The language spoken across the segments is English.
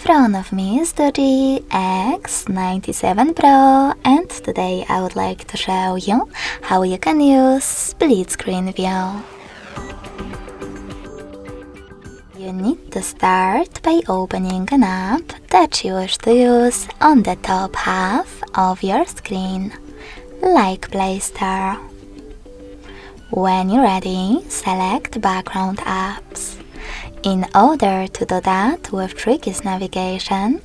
front of me is the DOOGEE X97 Pro, and today I would like to show you how you can use split screen view. You need to start by opening an app that you wish to use on the top half of your screen, like Play Store. When you're ready, select Background Apps. In order to do that with Tricky's navigation,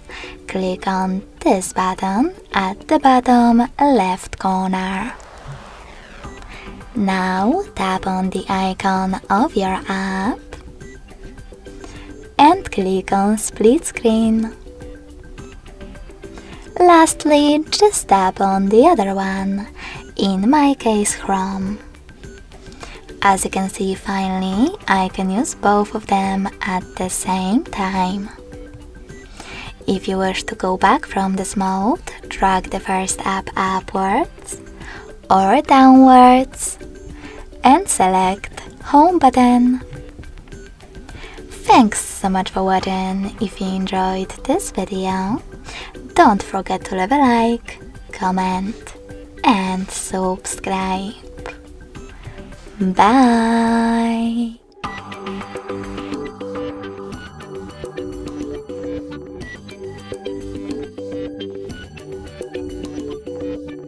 click on this button at the bottom left corner. Now tap on the icon of your app and click on Split Screen. Lastly, just tap on the other one, in my case Chrome. As you can see, finally, I can use both of them at the same time. If you wish to go back from this mode, drag the first app upwards or downwards and select Home button. Thanks so much for watching. If you enjoyed this video, don't forget to leave a like, comment and subscribe. Bye!